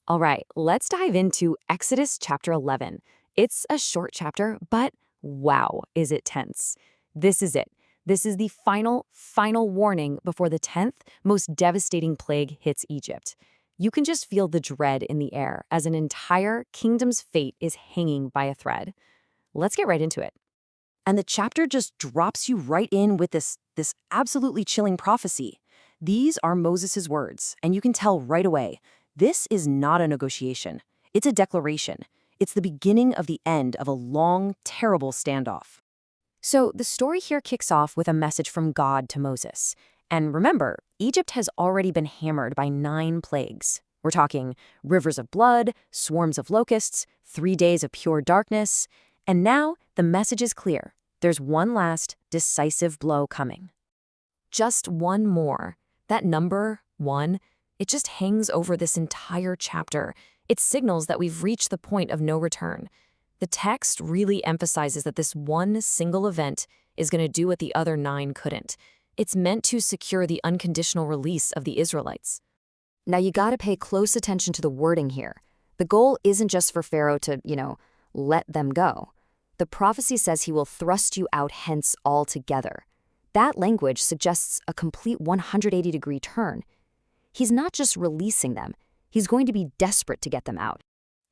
All right, let's dive into Exodus chapter 11. It's a short chapter, but wow, is it tense. This is it. This is the final warning before the 10th most devastating plague hits Egypt. You can just feel the dread in the air as an entire kingdom's fate is hanging by a thread. Let's get right into it. And the chapter just drops you right in with this absolutely chilling prophecy. These are Moses' words, and you can tell right away, this is not a negotiation. It's a declaration. It's the beginning of the end of a long, terrible standoff. So the story here kicks off with a message from God to Moses. And remember, Egypt has already been hammered by 9 plagues. We're talking rivers of blood, swarms of locusts, 3 days of pure darkness. And now the message is clear. There's one last, decisive blow coming. Just one more. That number, 1, it just hangs over this entire chapter. It signals that we've reached the point of no return. The text really emphasizes that this one single event is going to do what the other 9 couldn't. It's meant to secure the unconditional release of the Israelites. Now you gotta pay close attention to the wording here. The goal isn't just for Pharaoh to, let them go. The prophecy says he will thrust you out hence altogether. That language suggests a complete 180-degree turn. He's not just releasing them, he's going to be desperate to get them out.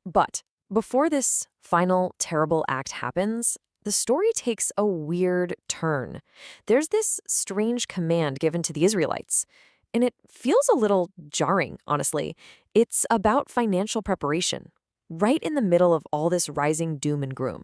But before this final terrible act happens, the story takes a weird turn. There's this strange command given to the Israelites, and it feels a little jarring, honestly. It's about financial preparation, right in the middle of all this rising doom and gloom.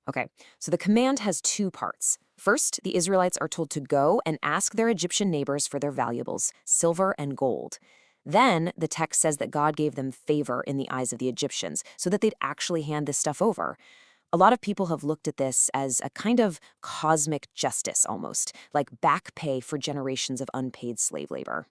Okay, so the command has 2 parts. First, the Israelites are told to go and ask their Egyptian neighbors for their valuables, silver and gold. Then, the text says that God gave them favor in the eyes of the Egyptians so that they'd actually hand this stuff over. A lot of people have looked at this as a kind of cosmic justice almost, like back pay for generations of unpaid slave labor.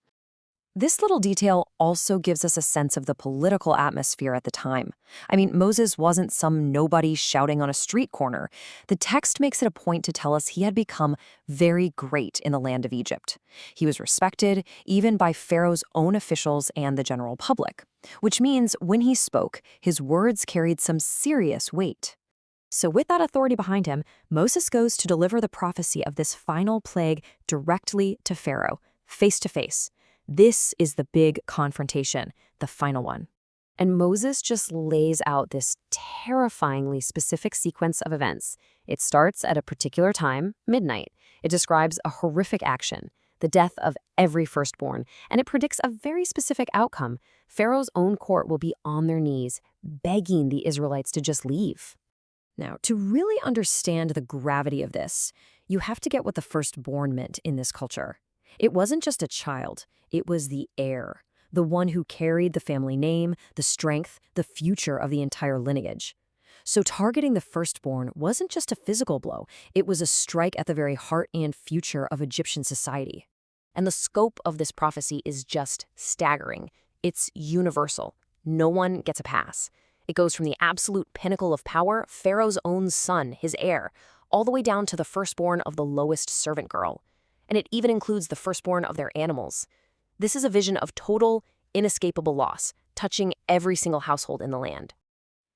This little detail also gives us a sense of the political atmosphere at the time. I mean, Moses wasn't some nobody shouting on a street corner. The text makes it a point to tell us he had become very great in the land of Egypt. He was respected even by Pharaoh's own officials and the general public, which means when he spoke, his words carried some serious weight. So with that authority behind him, Moses goes to deliver the prophecy of this final plague directly to Pharaoh, face to face. This is the big confrontation, the final one. And Moses just lays out this terrifyingly specific sequence of events. It starts at a particular time, midnight. It describes a horrific action, the death of every firstborn, and it predicts a very specific outcome. Pharaoh's own court will be on their knees, begging the Israelites to just leave. Now, to really understand the gravity of this, you have to get what the firstborn meant in this culture. It wasn't just a child, it was the heir, the one who carried the family name, the strength, the future of the entire lineage. So targeting the firstborn wasn't just a physical blow, it was a strike at the very heart and future of Egyptian society. And the scope of this prophecy is just staggering. It's universal. No one gets a pass. It goes from the absolute pinnacle of power, Pharaoh's own son, his heir, all the way down to the firstborn of the lowest servant girl. And it even includes the firstborn of their animals. This is a vision of total, inescapable loss, touching every single household in the land.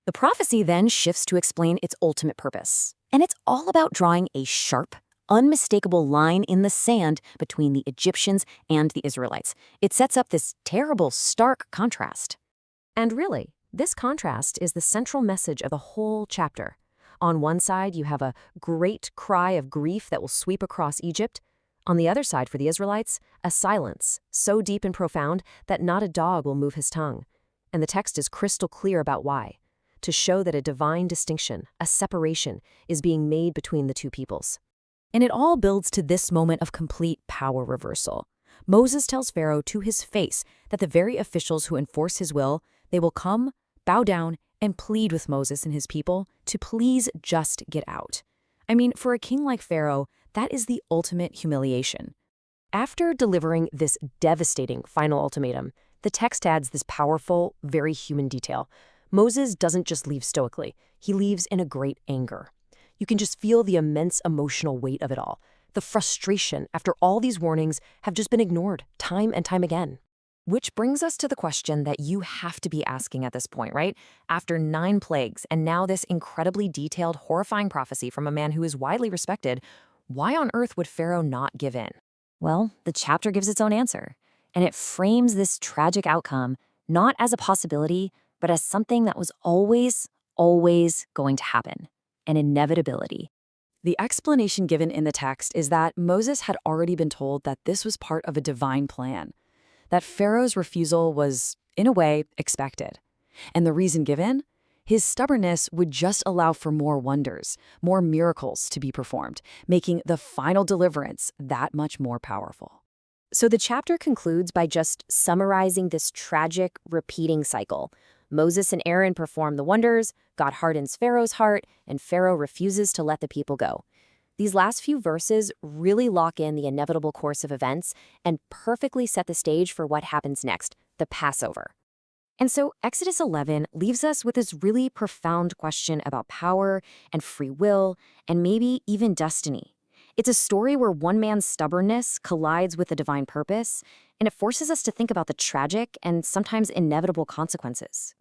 The prophecy then shifts to explain its ultimate purpose. And it's all about drawing a sharp, unmistakable line in the sand between the Egyptians and the Israelites. It sets up this terrible, stark contrast. And really, this contrast is the central message of the whole chapter. On one side, you have a great cry of grief that will sweep across Egypt. On the other side, for the Israelites, a silence so deep and profound that not a dog will move his tongue. And the text is crystal clear about why, to show that a divine distinction, a separation, is being made between the two peoples. And it all builds to this moment of complete power reversal. Moses tells Pharaoh to his face that the very officials who enforce his will, they will come, bow down, and plead with Moses and his people to please just get out. I mean, for a king like Pharaoh, that is the ultimate humiliation. After delivering this devastating final ultimatum, the text adds this powerful, very human detail. Moses doesn't just leave stoically, he leaves in a great anger. You can just feel the immense emotional weight of it all. The frustration after all these warnings have just been ignored time and time again. Which brings us to the question that you have to be asking at this point, right? After 9 plagues and now this incredibly detailed, horrifying prophecy from a man who is widely respected, why on earth would Pharaoh not give in? Well, the chapter gives its own answer, and it frames this tragic outcome not as a possibility, but as something that was always going to happen, an inevitability. The explanation given in the text is that Moses had already been told that this was part of a divine plan, that Pharaoh's refusal was, in a way, expected. And the reason given? His stubbornness would just allow for more wonders, more miracles to be performed, making the final deliverance that much more powerful. So the chapter concludes by just summarizing this tragic, repeating cycle. Moses and Aaron perform the wonders, God hardens Pharaoh's heart, and Pharaoh refuses to let the people go. These last few verses really lock in the inevitable course of events and perfectly set the stage for what happens next, the Passover. And so Exodus 11 leaves us with this really profound question about power and free will and maybe even destiny. It's a story where one man's stubbornness collides with a divine purpose, and it forces us to think about the tragic and sometimes inevitable consequences.